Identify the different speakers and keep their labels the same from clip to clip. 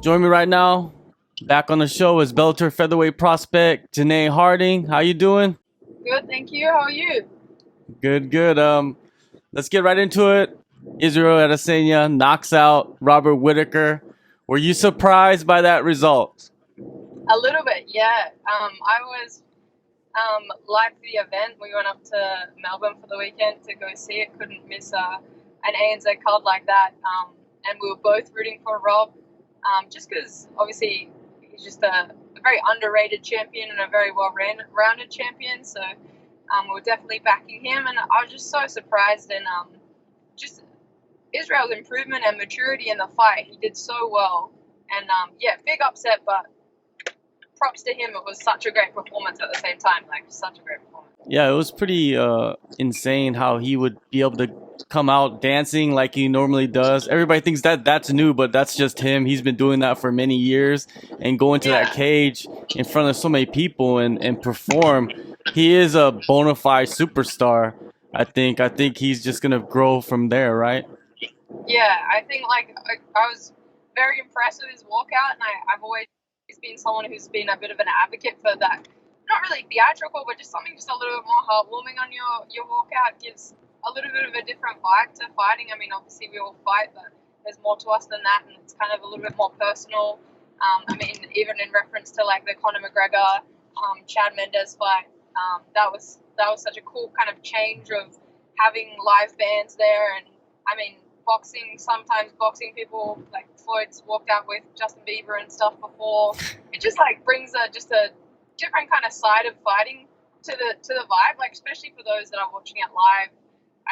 Speaker 1: Join me right now. Back on the show is Bellator featherweight prospect Janay Harding. How you doing?
Speaker 2: Good, thank you. How are you?
Speaker 1: Good, good. Let's get right into it. Israel Adesanya knocks out Robert Whittaker. Were you surprised by that result?
Speaker 2: A little bit, yeah. I was live for the event. We went up to Melbourne for the weekend to go see it. Couldn't miss an ANZ card like that. And we were both rooting for Rob, just because obviously he's just a very underrated champion and a very well-rounded champion. So we were definitely backing him, and I was just so surprised and just Israel's improvement and maturity in the fight. He did so well, and yeah, big upset, but props to him. It was such a great performance at the same time, like such a great performance.
Speaker 1: Yeah, it was pretty insane how he would be able to come out dancing like he normally does. Everybody thinks that that's new, but that's just him. He's been doing that for many years and go into that
Speaker 2: Yeah,
Speaker 1: cage in front of so many people and perform. He is a bona fide superstar. I think he's just gonna grow from there, right?
Speaker 2: yeah. I think I was very impressed with his walkout, and I've always been someone who's been a bit of an advocate for that. Not really theatrical, but just something just a little bit more heartwarming on your walkout gives a little bit of a different vibe to fighting. I mean, obviously we all fight, but there's more to us than that, and it's kind of a little bit more personal. I mean, even in reference to like the Conor McGregor, Chad Mendes fight, that was such a cool kind of change of having live bands there, and I mean, sometimes boxing people like Floyd's walked out with Justin Bieber and stuff before. It just like brings just a different kind of side of fighting to the vibe, like especially for those that are watching it live.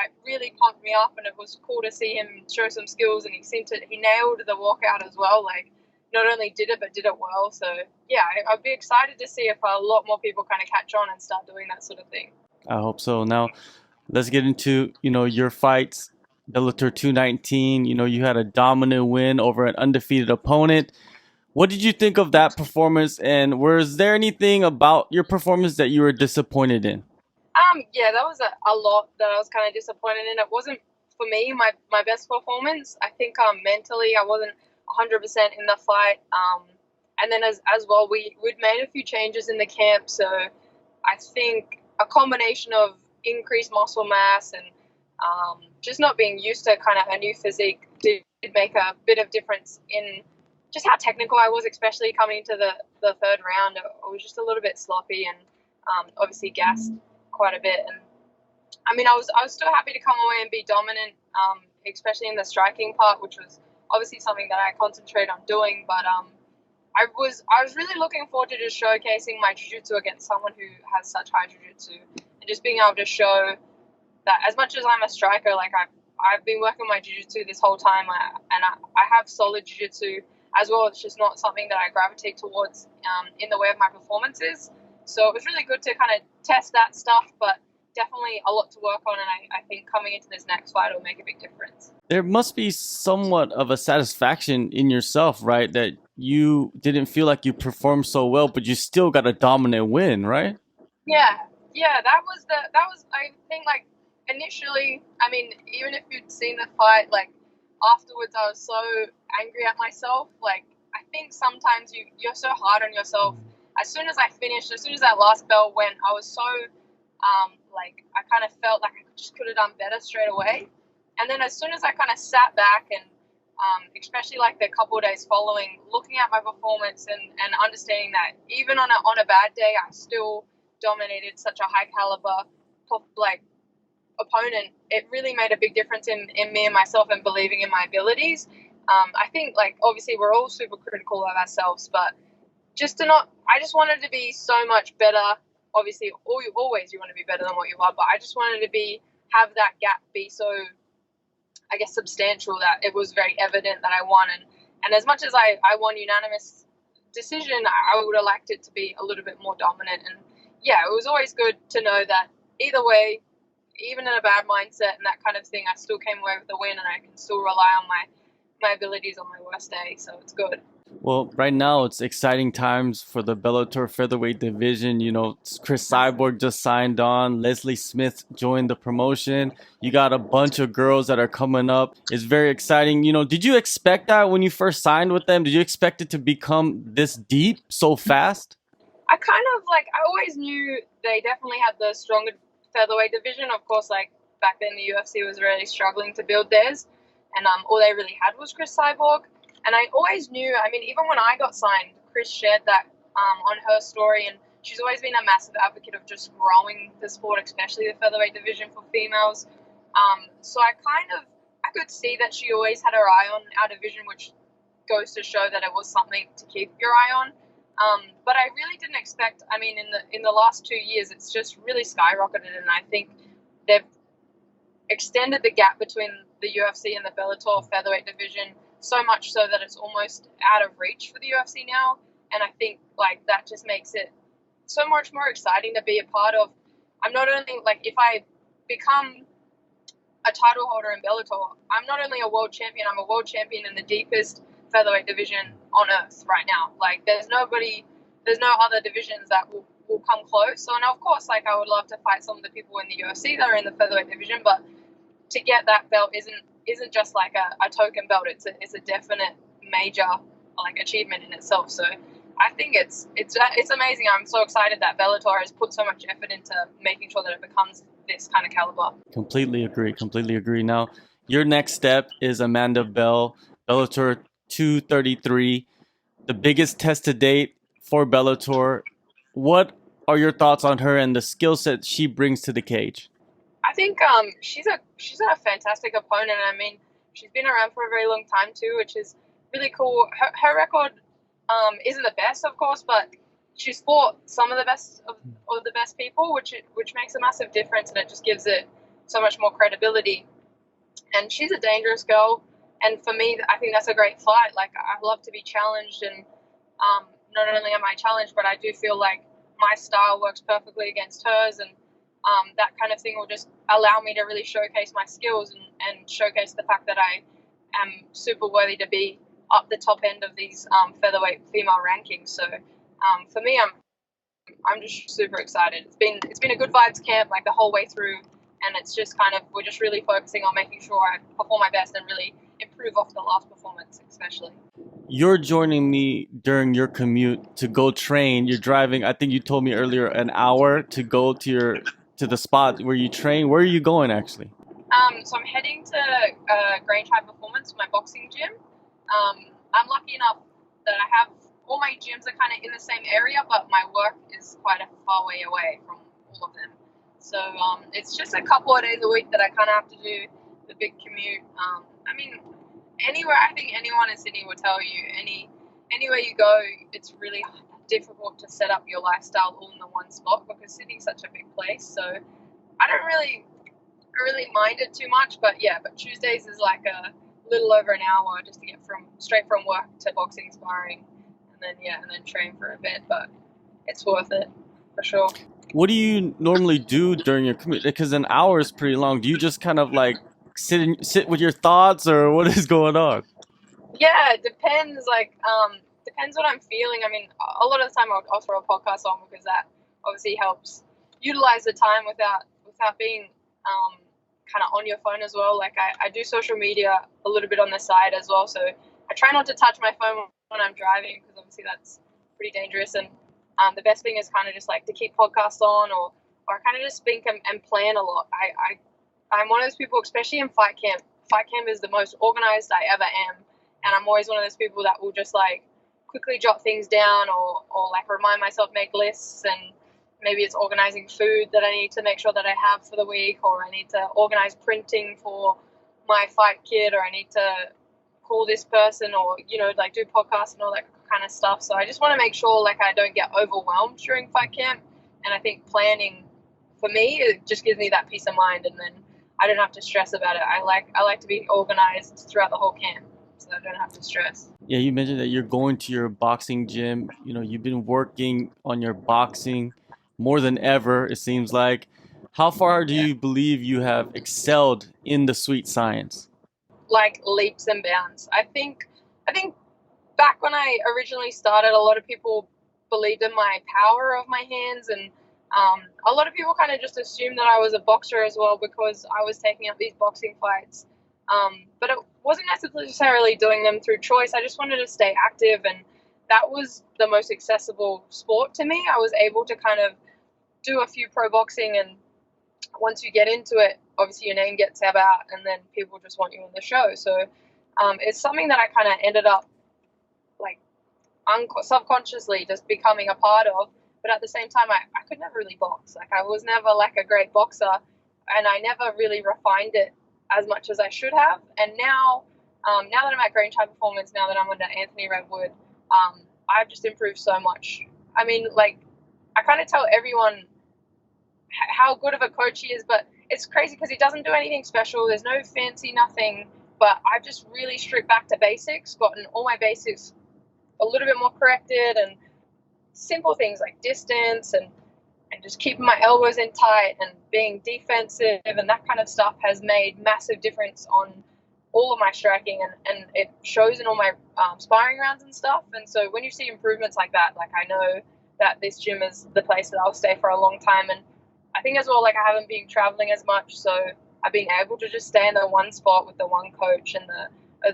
Speaker 2: It really pumped me up, and it was cool to see him show some skills, and he nailed the walkout as well. Like not only did it, but did it well. So yeah, I'd be excited to see if a lot more people kind of catch on and start doing that sort of thing.
Speaker 1: I hope so. Now, let's get into, your fights. Bellator 219, you had a dominant win over an undefeated opponent. What did you think of that performance, and was there anything about your performance that you were disappointed in?
Speaker 2: Yeah, that was a lot that I was kind of disappointed in. It wasn't for me my best performance. I think mentally I wasn't 100% in the fight. And then as well we'd made a few changes in the camp, so I think a combination of increased muscle mass and just not being used to kind of a new physique did make a bit of difference in just how technical I was, especially coming into the third round. I was just a little bit sloppy and obviously gassed quite a bit. And I mean, I was still happy to come away and be dominant, especially in the striking part, which was obviously something that I concentrate on doing. But I was really looking forward to just showcasing my jiu-jitsu against someone who has such high jiu-jitsu, and just being able to show that as much as I'm a striker, like I've been working my jiu-jitsu this whole time, I have solid jiu-jitsu as well. It's just not something that I gravitate towards in the way of my performances. So it was really good to kind of test that stuff, but definitely a lot to work on, and I think coming into this next fight will make a big difference.
Speaker 1: There must be somewhat of a satisfaction in yourself, right? That you didn't feel like you performed so well, but you still got a dominant win, right?
Speaker 2: Yeah, yeah, that was I think like initially, I mean, even if you'd seen the fight, like afterwards I was so angry at myself. Like I think sometimes you're so hard on yourself. As soon as I finished, as soon as that last bell went, I was so like I kind of felt like I just could have done better straight away. And then as soon as I kind of sat back and especially like the couple of days following, looking at my performance and understanding that even on a bad day, I still dominated such a high caliber like opponent. It really made a big difference in me and myself and believing in my abilities. I think like obviously we're all super critical of ourselves, but I just wanted to be so much better. Obviously, always you want to be better than what you are, but I just wanted to have that gap be so, I guess, substantial that it was very evident that I won. And as much as I won unanimous decision, I would have liked it to be a little bit more dominant. And yeah, it was always good to know that either way, even in a bad mindset and that kind of thing, I still came away with the win, and I can still rely on my abilities on my worst day. So it's good.
Speaker 1: Well, right now it's exciting times for the Bellator featherweight division. Cris Cyborg just signed on. Leslie Smith joined the promotion. You got a bunch of girls that are coming up. It's very exciting. Did you expect that when you first signed with them? Did you expect it to become this deep so fast?
Speaker 2: I kind of like I always knew they definitely had the stronger featherweight division. Of course, like back then the UFC was really struggling to build theirs, and all they really had was Cris Cyborg. And I always knew. I mean, even when I got signed, Cris shared that on her story, and she's always been a massive advocate of just growing the sport, especially the featherweight division for females. So I could see that she always had her eye on our division, which goes to show that it was something to keep your eye on. But I really didn't expect. I mean, in the last 2 years, it's just really skyrocketed, and I think they've extended the gap between the UFC and the Bellator featherweight division so much so that it's almost out of reach for the UFC now. And I think like that just makes it so much more exciting to be a part of. I'm not only like if I become a title holder in Bellator, I'm not only a world champion, I'm a world champion in the deepest featherweight division on earth right now. Like there's no other divisions that will come close. So, and of course, like I would love to fight some of the people in the UFC that are in the featherweight division, but to get that belt isn't just like a token belt. It's a definite major like achievement in itself. So I think it's amazing. I'm so excited that Bellator has put so much effort into making sure that it becomes this kind of caliber.
Speaker 1: Completely agree. Completely agree. Now, your next step is Amanda Bell, Bellator 233, the biggest test to date for Bellator. What are your thoughts on her and the skill set she brings to the cage?
Speaker 2: I think she's a fantastic opponent. I mean, she's been around for a very long time too, which is really cool. Her record isn't the best, of course, but she's fought some of the best of the best people, which makes a massive difference, and it just gives it so much more credibility. And she's a dangerous girl, and for me, I think that's a great fight. Like I love to be challenged, and not only am I challenged, but I do feel like my style works perfectly against hers, and that kind of thing will just allow me to really showcase my skills and showcase the fact that I am super worthy to be up the top end of these featherweight female rankings. So for me, I'm just super excited. It's been a good vibes camp like the whole way through, and it's just kind of we're just really focusing on making sure I perform my best and really improve off the last performance, especially.
Speaker 1: You're joining me during your commute to go train. You're driving, I think you told me earlier, an hour to go to the spot where you train. Where are you going actually?
Speaker 2: So I'm heading to Grange High Performance, my boxing gym. I'm lucky enough that I have all my gyms are kind of in the same area, but my work is quite a far way away from all of them. So it's just a couple of days a week that I kind of have to do the big commute. I mean, anywhere, I think anyone in Sydney will tell you, anywhere you go, it's really difficult to set up your lifestyle all in the one spot because Sydney's such a big place. So I don't really mind it too much, but Tuesdays is like a little over an hour just to get straight from work to boxing sparring, and then train for a bit. But it's worth it for sure.
Speaker 1: What do you normally do during your commute? Because an hour is pretty long. Do you just kind of like sit with your thoughts, or what is going on?
Speaker 2: Yeah, it depends. Like, depends what I'm feeling. I mean, a lot of the time I'll throw a podcast on because that obviously helps utilize the time without being kind of on your phone as well. Like, I do social media a little bit on the side as well. So I try not to touch my phone when I'm driving because obviously that's pretty dangerous. And the best thing is kind of just like to keep podcasts on or kind of just think and plan a lot. I'm one of those people, especially in fight camp. Fight camp is the most organized I ever am. And I'm always one of those people that will just like quickly jot things down or like remind myself, make lists, and maybe it's organizing food that I need to make sure that I have for the week, or I need to organize printing for my fight kit, or I need to call this person, or, like do podcasts and all that kind of stuff. So I just want to make sure like I don't get overwhelmed during fight camp. And I think planning for me, it just gives me that peace of mind, and then I don't have to stress about it. I like to be organized throughout the whole camp, so I don't have to stress.
Speaker 1: Yeah, you mentioned that you're going to your boxing gym. You've been working on your boxing more than ever, it seems like. How far do
Speaker 2: Yeah.
Speaker 1: you believe you have excelled in the sweet science?
Speaker 2: Like leaps and bounds. I think back when I originally started, a lot of people believed in my power of my hands, and a lot of people kind of just assumed that I was a boxer as well because I was taking up these boxing fights. But it wasn't necessarily doing them through choice. I just wanted to stay active, and that was the most accessible sport to me. I was able to kind of do a few pro boxing, and once you get into it, obviously your name gets out, and then people just want you on the show. So it's something that I kind of ended up like subconsciously just becoming a part of. But at the same time, I could never really box. Like, I was never like a great boxer, and I never really refined it as much as I should have. And now, now that I'm at Green High Performance, now that I'm under Anthony Redwood, I've just improved so much. I mean, like, I kind of tell everyone how good of a coach he is, but it's crazy because he doesn't do anything special. There's no fancy nothing, but I've just really stripped back to basics, gotten all my basics a little bit more corrected, and simple things like distance and just keeping my elbows in tight and being defensive, and that kind of stuff has made massive difference on all of my striking, and it shows in all my sparring rounds and stuff. And so when you see improvements like that, like, I know that this gym is the place that I'll stay for a long time. And I think as well, like, I haven't been traveling as much, so I've been able to just stay in the one spot with the one coach and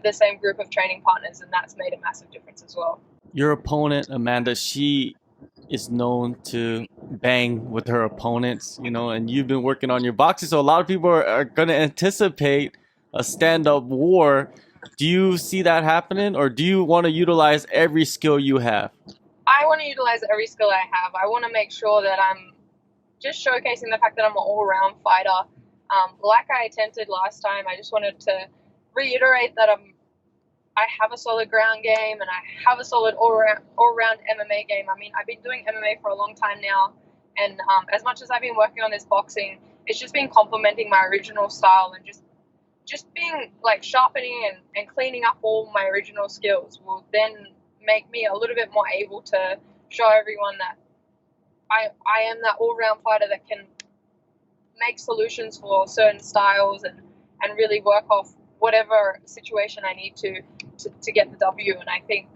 Speaker 2: the same group of training partners, and that's made a massive difference as well.
Speaker 1: Your opponent, Amanda, she is known to bang with her opponents, and you've been working on your boxing. So a lot of people are going to anticipate a stand-up war. Do you see that happening, or do you want to utilize every skill you have?
Speaker 2: I want to utilize every skill I have. I want to make sure that I'm just showcasing the fact that I'm an all-round fighter. Like I attempted last time, I just wanted to reiterate that I have a solid ground game, and I have a solid all-round MMA game. I mean, I've been doing MMA for a long time now, and as much as I've been working on this boxing, it's just been complementing my original style, and just being like sharpening and cleaning up all my original skills will then make me a little bit more able to show everyone that I am that all-round fighter that can make solutions for certain styles and really work off whatever situation I need to get the W. And I think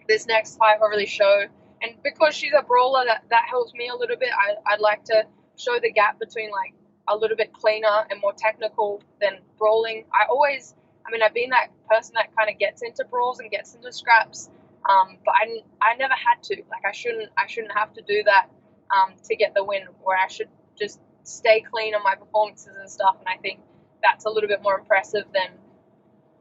Speaker 2: this next fight will really show. And because she's a brawler, that helps me a little bit. I'd like to show the gap between, like, a little bit cleaner and more technical than brawling. I've been that person that kind of gets into brawls and gets into scraps, but I never had to. Like, I shouldn't have to do that to get the win, where I should just stay clean on my performances and stuff. And I think that's a little bit more impressive than,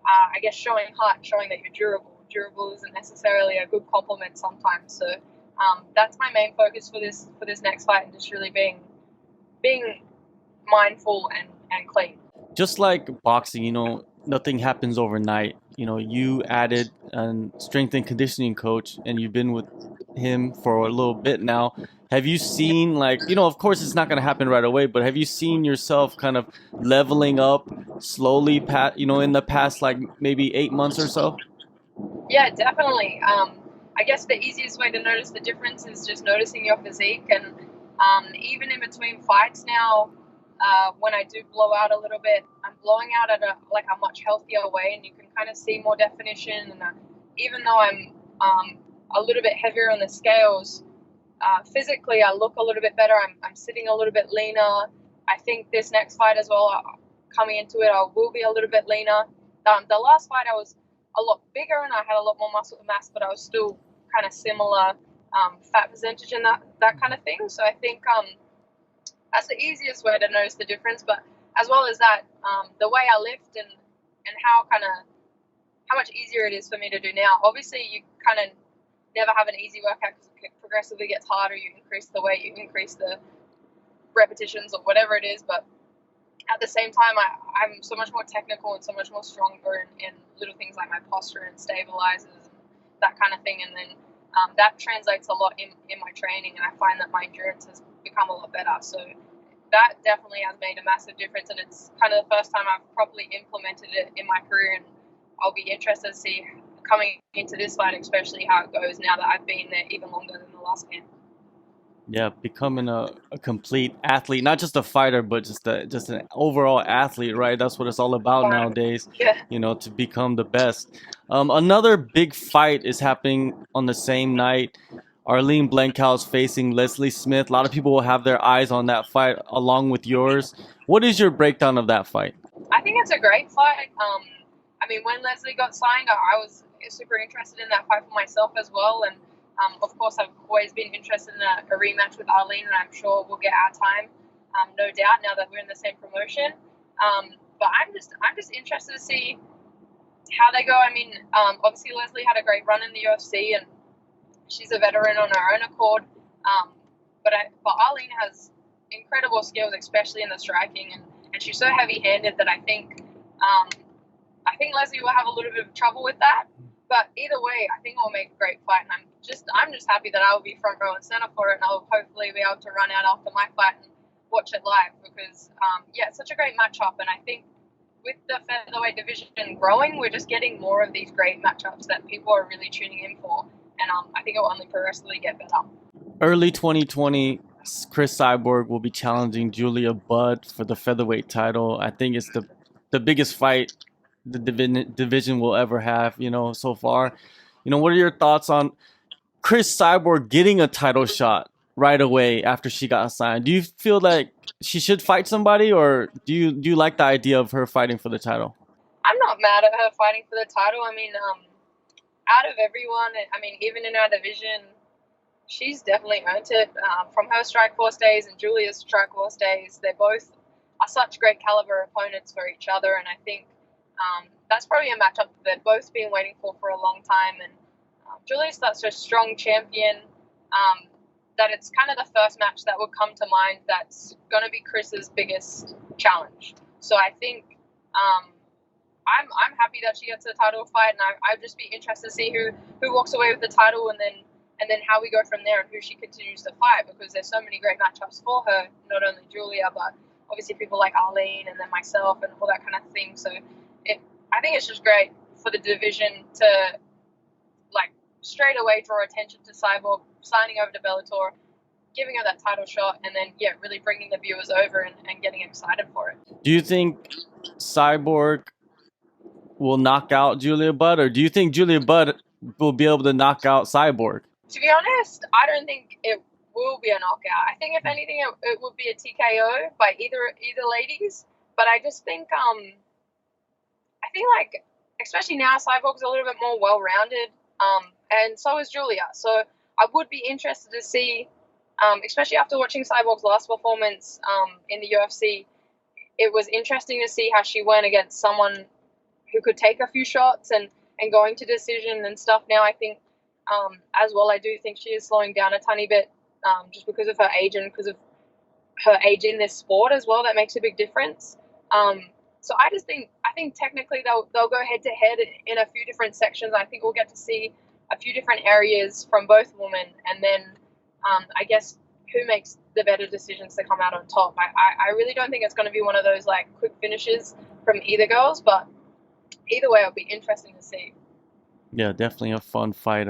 Speaker 2: I guess, showing heart, showing that you're durable. Durable isn't necessarily a good compliment sometimes. So that's my main focus for this next fight, and just really being mindful and clean.
Speaker 1: Just like boxing, nothing happens overnight. You added a strength and conditioning coach, and you've been with him for a little bit now. Have you seen, like, of course it's not going to happen right away, but have you seen yourself kind of leveling up slowly, in the past, like, maybe 8 months or so?
Speaker 2: Yeah, definitely. I guess the easiest way to notice the difference is just noticing your physique. And even in between fights now, when I do blow out a little bit, I'm blowing out at a much healthier way, and you can kind of see more definition. And even though I'm a little bit heavier on the scales, physically I look a little bit better. I'm sitting a little bit leaner. I think this next fight as well, coming into it, I will be a little bit leaner. The last fight I was a lot bigger and I had a lot more muscle mass, but I was still kind of similar fat percentage and that kind of thing. So I think that's the easiest way to notice the difference. But as well as that, the way I lift and how much easier it is for me to do now. Obviously, you kind of never have an easy workout because it progressively gets harder. You increase the weight, you increase the repetitions or whatever it is. But at the same time, I'm so much more technical and so much more stronger in little things like my posture and stabilizers and that kind of thing. And then that translates a lot in my training, and I find that my endurance has become a lot better. So that definitely has made a massive difference, and it's kind of the first time I've properly implemented it in my career, and I'll be interested to see coming into this fight especially how it goes now that I've been there even longer than the last man.
Speaker 1: Yeah, becoming a complete athlete, not just a fighter, but just an overall athlete, right? That's what it's all about nowadays,
Speaker 2: Yeah.
Speaker 1: to become the best. Another big fight is happening on the same night. Arlene Blankenship facing Leslie Smith. A lot of people will have their eyes on that fight along with yours. What is your breakdown of that fight?
Speaker 2: I think it's a great fight. I mean, when Leslie got signed, I was super interested in that fight for myself as well. And of course, I've always been interested in a rematch with Arlene, and I'm sure we'll get our time, no doubt. Now that we're in the same promotion, but I'm just interested to see how they go. I mean, obviously Leslie had a great run in the UFC, and she's a veteran on her own accord. But Arlene has incredible skills, especially in the striking, and she's so heavy-handed that I think Leslie will have a little bit of trouble with that. But either way, I think we'll make a great fight, and I'm just happy that I will be front row and center for it, and I'll hopefully be able to run out after my fight and watch it live because it's such a great matchup, and I think with the featherweight division growing, we're just getting more of these great matchups that people are really tuning in for, and I think it will only progressively get better.
Speaker 1: Early 2020, Cris Cyborg will be challenging Julia Budd for the featherweight title. I think it's the biggest fight the division will ever have, so far. What are your thoughts on Cris Cyborg getting a title shot right away after she got signed? Do you feel like she should fight somebody, or do you like the idea of her fighting for the title?
Speaker 2: I'm not mad at her fighting for the title. I mean, out of everyone, I mean, even in our division, she's definitely earned it. From her Strikeforce days and Julia's Strikeforce days, they both are such great caliber opponents for each other, and I think that's probably a matchup they've both been waiting for a long time. And Julia's such a strong champion that it's kind of the first match that would come to mind that's going to be Chris's biggest challenge. So I think I'm happy that she gets a title fight, and I'd just be interested to see who walks away with the title, and then how we go from there and who she continues to fight, because there's so many great matchups for her, not only Julia, but obviously people like Arlene and then myself and all that kind of thing. So I think it's just great for the division to straight away draw attention to Cyborg signing over to Bellator, giving her that title shot, and then really bringing the viewers over and getting excited for it.
Speaker 1: Do you think Cyborg will knock out Julia Budd, or do you think Julia Budd will be able to knock out Cyborg?
Speaker 2: To be honest, I don't think it will be a knockout. I think if anything, it would be a TKO by either ladies. But I just think I think especially now Cyborg's a little bit more well-rounded, and so is Julia. So I would be interested to see, especially after watching Cyborg's last performance in the UFC, it was interesting to see how she went against someone who could take a few shots and going to decision and stuff. Now I think as well, I do think she is slowing down a tiny bit just because of her age and because of her age in this sport as well. That makes a big difference. So I think technically they'll go head to head in a few different sections. I think we'll get to see a few different areas from both women, and then I guess who makes the better decisions to come out on top. I really don't think it's going to be one of those quick finishes from either girls, but either way, it'll be interesting to see.
Speaker 1: Yeah, definitely a fun fight.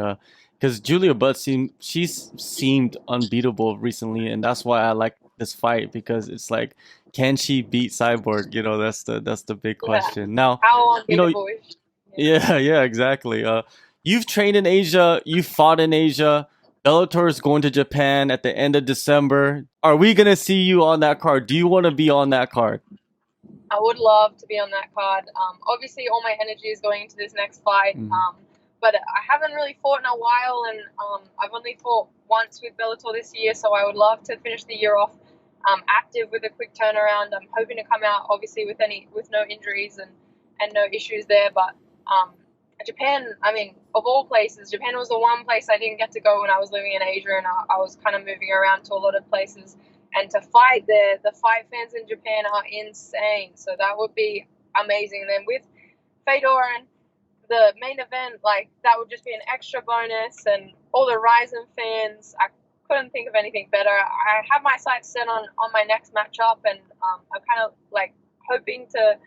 Speaker 1: Because Julia Budd seemed unbeatable recently, and that's why I like this fight, because it's can she beat Cyborg? That's the big question. Now,
Speaker 2: how unbeatable is she?
Speaker 1: Yeah, exactly. You've trained in Asia, you fought in Asia. Bellator is going to Japan at the end of December. Are we gonna see you on that card? Do you want to be on that card?
Speaker 2: I would love to be on that card. Obviously, all my energy is going into this next fight. But I haven't really fought in a while, and I've only fought once with Bellator this year, so I would love to finish the year off active with a quick turnaround. I'm hoping to come out, obviously, with no injuries and no issues there. But Japan, I mean, of all places, Japan was the one place I didn't get to go when I was living in Asia, and I was kind of moving around to a lot of places. And to fight there, the fight fans in Japan are insane. So that would be amazing. And then with Fedor and the main event, that would just be an extra bonus. And all the Ryzen fans, I couldn't think of anything better. I have my sights set on my next matchup, and I'm kind of hoping to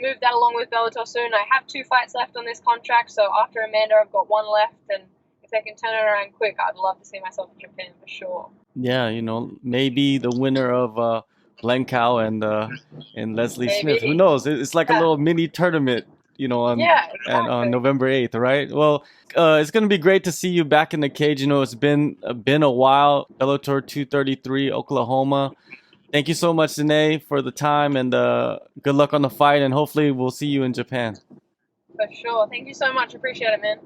Speaker 2: move that along with Bellator soon. I have 2 fights left on this contract, so after Amanda, I've got 1 left, and if they can turn it around quick, I'd love to see myself in Japan for sure.
Speaker 1: Yeah, maybe the winner of Blankenship and Leslie Smith. Who knows? It's like a little mini tournament on
Speaker 2: Yeah,
Speaker 1: and on
Speaker 2: exactly.
Speaker 1: November 8th, right? Well, it's gonna be great to see you back in the cage. It's been a while. Bellator 233, Oklahoma. Thank you so much, Janay, for the time, and good luck on the fight. And hopefully, we'll see you in Japan.
Speaker 2: For sure. Thank you so much. Appreciate it, man.